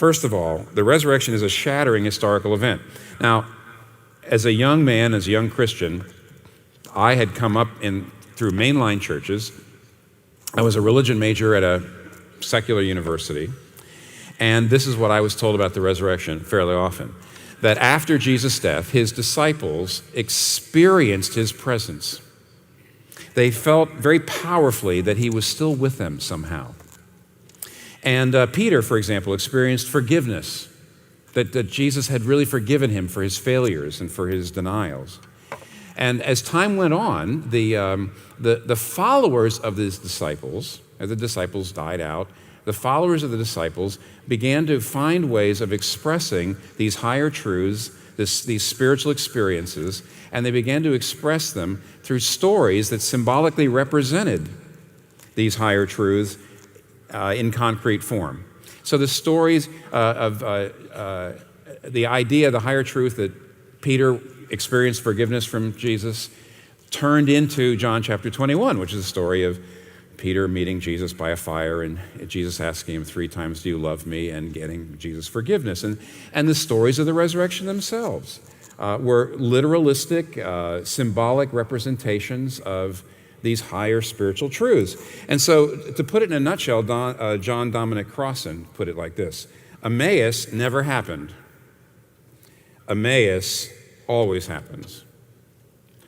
First of all, the resurrection is a shattering historical event. Now, as a young man, as a young Christian, I had come up through mainline churches. I was a religion major at a secular university, and this is what I was told about the resurrection fairly often, that after Jesus' death, his disciples experienced his presence. They felt very powerfully that he was still with them somehow. And Peter, for example, experienced forgiveness, that Jesus had really forgiven him for his failures and for his denials. And as time went on, the followers of these disciples, as the disciples died out, the followers of the disciples began to find ways of expressing these higher truths, these spiritual experiences, and they began to express them through stories that symbolically represented these higher truths in concrete form. So the stories of the idea, the higher truth that Peter experienced forgiveness from Jesus turned into John chapter 21, which is a story of Peter meeting Jesus by a fire and Jesus asking him 3 times, "Do you love me?" and getting Jesus forgiveness. And the stories of the resurrection themselves were literalistic, symbolic representations of these higher spiritual truths. And so, to put it in a nutshell, John Dominic Crossan put it like this: Emmaus never happened. Emmaus always happens.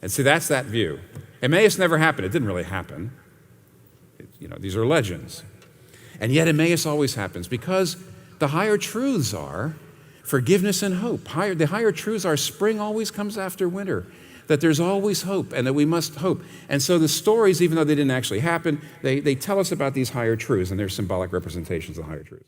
And see, that's that view. Emmaus never happened. It didn't really happen. These are legends. And yet Emmaus always happens because the higher truths are forgiveness and hope. The higher truths are spring always comes after winter, that there's always hope and that we must hope. And so the stories, even though they didn't actually happen, they tell us about these higher truths, and they're symbolic representations of higher truths.